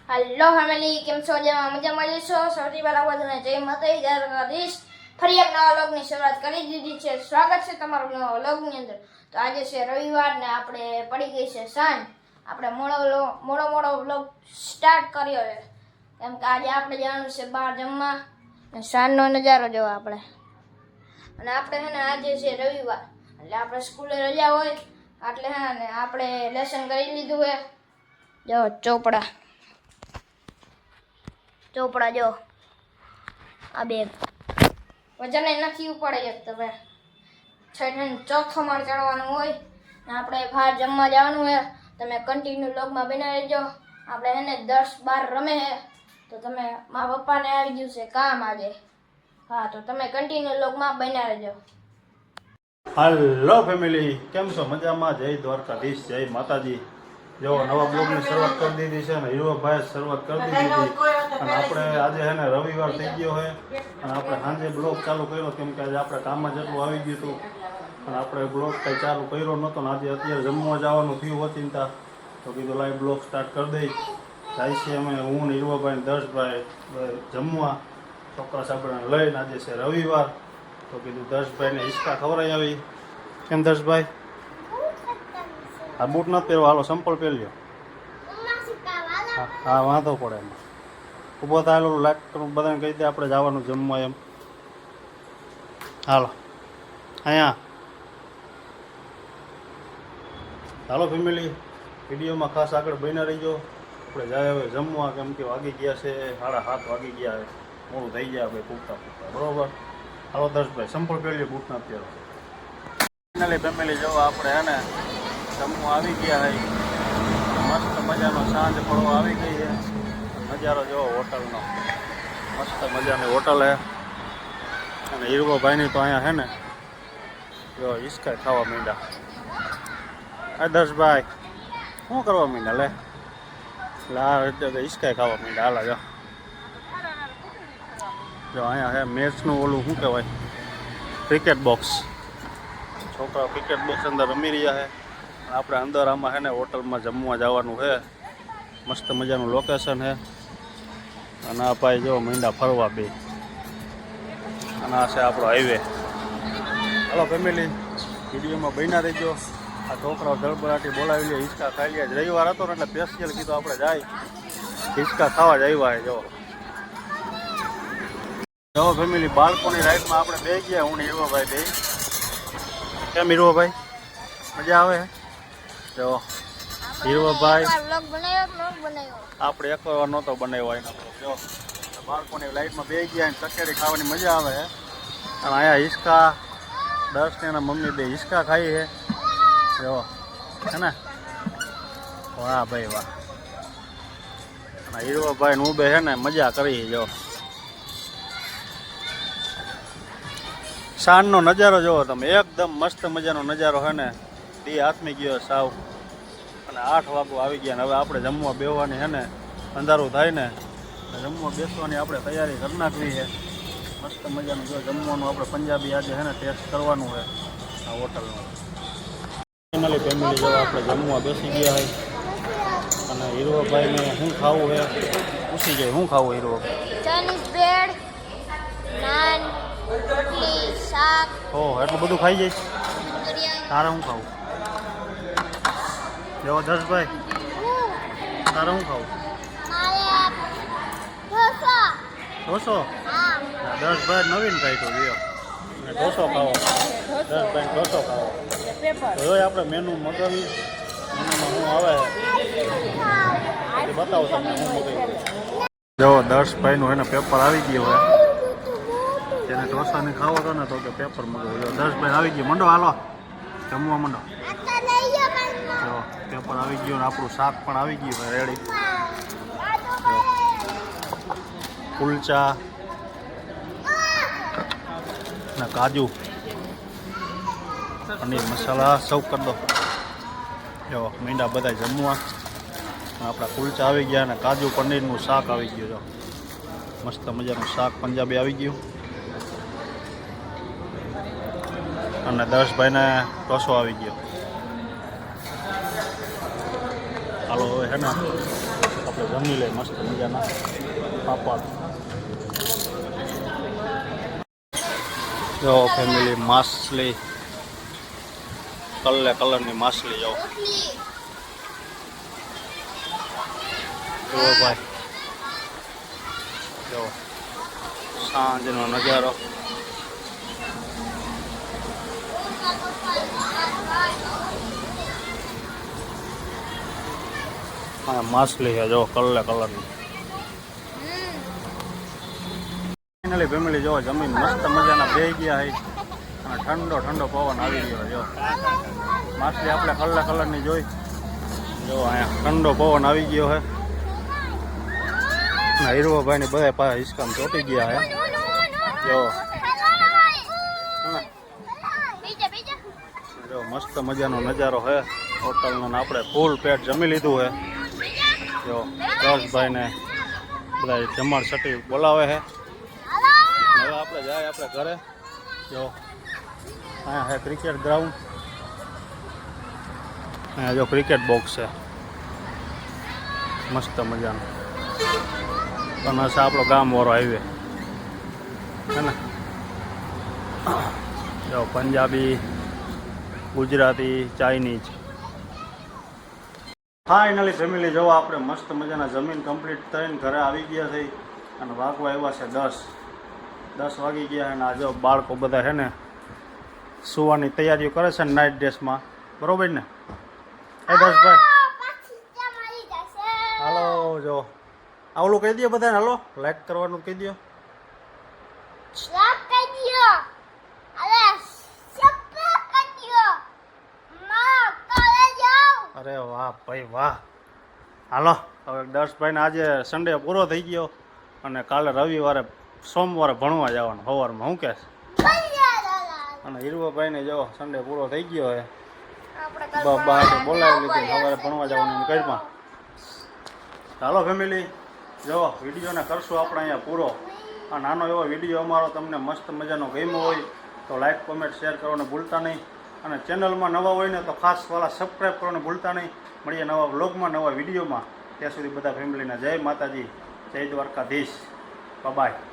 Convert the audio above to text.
Hello family, કેમ છો? મજામાં છો? સૌથી પહેલા બધાને જય માતાજી, જય દ્વારકાધીશ. ફરી એક નવા વ્લોગની શરૂઆત કરી દીધી છે. સ્વાગત છે તમારું નવા વ્લોગની અંદર. તો આજે છે રવિવાર ને આપણે પડી ગઈ છે સાંજ. આપણે મોડો વ્લોગ સ્ટાર્ટ કર્યો છે કેમ કે આજે આપણે જવાનું છે બહાર જમવા ને સાંજનો નજારો જોવા આપણે. અને આપણે છે ને આજે છે રવિવાર એટલે આપણે સ્કૂલે રજા હોય એટલે હે ને આપણે લેસન કરી લીધું છે. જો ચોપડા જો આ બેગ વજન નથી ઉપાડે એક તો ભાઈ ચોથો માળ ચડવાનું હોય ને આપણે બહાર જમવા જવાનું હોય. તમે કન્ટિન્યુ લોગમાં બનાવી રહેજો. આપણે એને 10-12 રમે છે તો તમે મારા પપ્પાને આવી ગયું છે કામ આજે. હા તો તમે કન્ટિન્યુ લોગમાં બન્યા રહેજો. હાલો ફેમિલી, કેમ છો? મજામાં? જય દ્વારકાધીશ, જય માતાજી. જો નવા બ્લોગની શરૂઆત કરી દીધી છે ને હીરોભાઈ શરૂઆત કરી દીધી હતી. અને આપણે આજે છે ને રવિવાર થઈ ગયો છે અને આપણે સાંજે બ્લોગ ચાલુ કર્યો કેમ કે આજે આપણે કામમાં જેટલું આવી ગયું હતું અને આપણે બ્લોગ કંઈ ચાલુ કર્યો નહોતો ને આજે અત્યારે જમવા જવાનું થયું ઓચિંતા તો કીધું લાઈવ બ્લોગ સ્ટાર્ટ કરી દઈ. જાય છે અમે હું ને હીરોભાઈ ને દર્શભાઈ જમવા છોકરા સાબરાને લઈને. આજે છે રવિવાર તો કીધું દર્શભાઈને હિંચકા ખવડાવી આવી. કેમ દર્શભાઈ? આ બૂટ નથી પહેરવા, હાલો સંપલ પહેરી લો. હા વાંધો પડે એમાં. ઊભો થાય લાઈટ કરું બધાને કહી દે આપણે જવાનું જમવા એમ. હાલો અહીંયા હાલો ફેમિલી, વિડીયોમાં ખાસ આગળ બન્યા રહીજો. આપણે જાય હવે જમવા કેમ કે વાગી ગયા છે 7:30 વાગી ગયા છે. મોડું થઈ ગયા ભાઈ પૂગતા બરોબર. હાલો દર્શભાઈ સંપલ પહેરી લો, બૂટ નથી પહેરવા. ફાઇનલી ફેમિલી જો આપણે હે ને જમવા આવી ગયા છે. મસ્ત મજાનો સાંજ પડવો આવી ગઈ છે. નજારો જો હોટલનો મસ્ત મજાની હોટલ છે. અને હીરવાભાઈની તો અહીંયા છે ને જો હિંચકા ખાવા માંડ્યા. હા દર્શભાઈ શું કરવા માંડ્યા? લે હિંચકા ખાવા માંડ્યા. હાલા જો અહીંયા છે મેચનું ઓલું શું કહેવાય ક્રિકેટ બોક્સ. છોકરાઓ ક્રિકેટ બોક્સ અંદર રમી રહ્યા છે. આપણે અંદર આમાં છે ને હોટલમાં જમવા જવાનું છે. મસ્ત મજાનું લોકેશન છે. અને આ ભાઈ જો મીંડા ફરવા બે. અને આ છે આપણો હાઈવે. હાલો ફેમિલી, વિડીયોમાં બન્યા રહેજો. આ છોકરાઓ ધડબડાટી બોલાવી લે, હિંચકા ખાઈ લે. રવિવાર હતો ને એટલે સ્પેશિયલ કીધું આપણે જાય હિંચકા ખાવા જ આવ્યા છે. જો ફેમિલી, બાળકોની રાઈડમાં આપણે બે ગયા, હું ને હીરવાભાઈ બે. કેમ હીરવાભાઈ મજા આવે? જો હીરવાભાઈ આપણે એક વાર નહોતો બનાવ્યો એનો. જો બાળકોની લાઈટમાં બે ગયા ને કચેરી ખાવાની મજા આવે છે. અને અહીંયા હિંચકા દર્શ ને એના મમ્મી બે હિંચકા ખાઈ છે. જો હે ને, વાહ ભાઈ વાહ. અને હીરવાભાઈ ને હું બે છે ને મજા કરી. જો સાંજનો નજારો જોવો તમે, એકદમ મસ્ત મજાનો નજારો છે ને. દી આથમી ગયો સાવ અને 8 વાગો આવી ગયા ને હવે આપણે જમવા બેસવાની છે ને અંધારું થાય ને જમવા બેસવાની આપણે તૈયારી કરી નાખવી છે. મસ્ત મજાનું જો જમવાનું આપણે પંજાબી આજે છે ને ટેસ્ટ કરવાનું છે આ હોટલનું. ફેમિલી જો આપણે જમવા બેસી ગયા હોય અને હીરવાભાઈને શું ખાવું છે પૂછી જાય. શું ખાવું હીરવાભાઈ? ચાઇનીઝ બ્રેડ, નાન, રોટલી, શાક. ઓહ એટલું બધું ખાઈ જઈશ? તારે શું ખાવું? જો દર્શભાઈ તારે શું ખાવું? ઢોસો? દર્શભાઈ નવીન કાઢ્યું લ્યો ઢોસો ખાવો. દર્શભાઈ ઢોસો ખાવો. હવે આપણે મેનુ મગાવી. મેનુમાં શું આવે એ બતાવો તમને શું મગાવ્યું. જો દર્શભાઈનું એને પેપર આવી ગયું હોય. તેને ઢોસાને ખાવો હતો ને તો કે પેપર મગાવ્યું. જો દર્શભાઈ આવી ગયું. મંડો હાલો જમવા મંડો. જો પેપર આવી ગયું ને આપણું શાક પણ આવી ગયું રેડી. કુલચા ને કાજુ પનીર મસાલા સર્વ કરી દો. જો મીંડા બધા જમવા. આપણા કુલચા આવી ગયા અને કાજુ પનીરનું શાક આવી ગયું. જો મસ્ત મજાનું શાક પંજાબી આવી ગયું. અને દર્શભાઈને ઢોસો આવી ગયો. હાલો હે ને આપણે જમી લઈએ મસ્ત મજાના પાપડ. જો ફેમિલી માછલી કલરની માછલી જો ભાઈ જો સાંજનો નજારો. હા માછલી છે જો કલરની. ફાઇનલી ફેમિલી જો જમીન મસ્ત મજાના બેહી ગયા છે અને ઠંડો પવન આવી ગયો. જો માછલી આપણે કલરની જોઈ. જો અહીંયા ઠંડો પવન આવી ગયો છે અને હીરવાભાઈ ને બધા પાસે હિસકામ ચોટી ગયા છે. જો જો મસ્ત મજાનો નજારો છે હોટલનો. આપણે ફૂલ પેટ જમી લીધું છે. જો રસભાઈ ને બધા જમણ સટી બોલાવે છે. હવે આપણે જાય આપણે ઘરે. જો અહીંયા છે ક્રિકેટ ગ્રાઉન્ડ. અહીંયા જો ક્રિકેટ બોક્સ છે મસ્ત મજાનો. પણ હશે આપણો ગામવાળો હાઈવે હે ને. જો Punjabi, Gujarati, Chinese. Finally family જો આપણે મસ્ત મજાના જમીન કમ્પ્લીટ થઈને ઘરે આવી ગયા થઈ અને વાગવા આવ્યા છે 10 વાગી ગયા. અને આ જો બાળકો બધા છે ને સુવાની તૈયારીઓ કરે છે ને નાઇટ ડ્રેસમાં. બરોબર ને એ દસભાઈ? હાલો જો આવલું કહી દો બધાને. હાલો લાઈક કરવાનું કહી દો. અરે વાહ ભાઈ વાહ. હાલો હવે દર્શભાઈને આજે સન્ડે પૂરો થઈ ગયો અને કાલે રવિવારે સોમવારે ભણવા જવાનું સવારમાં. શું કહેશ? અને હીરવાભાઈને જો સન્ડે પૂરો થઈ ગયો હે. બહાર બોલાવી લીધી સવારે ભણવા જવાનું એમ ઘરમાં. ચાલો ફેમિલી જો વિડીયોને કરશું આપણે અહીંયા પૂરો. આ નાનો એવો વિડીયો અમારો તમને મસ્ત મજાનો ગમ્યો હોય તો લાઈક કોમેન્ટ શેર કરવાનું ભૂલતા નહીં. અને ચેનલમાં નવા હોય ને તો ખાસ વાળા સબસ્ક્રાઈબ કરવાનું ભૂલતા નહીં. મળીએ નવા વ્લોગમાં નવા વિડીયોમાં. ત્યાં સુધી બધા ફેમિલીના જય માતાજી, જય દ્વારકાધીશ. બાય.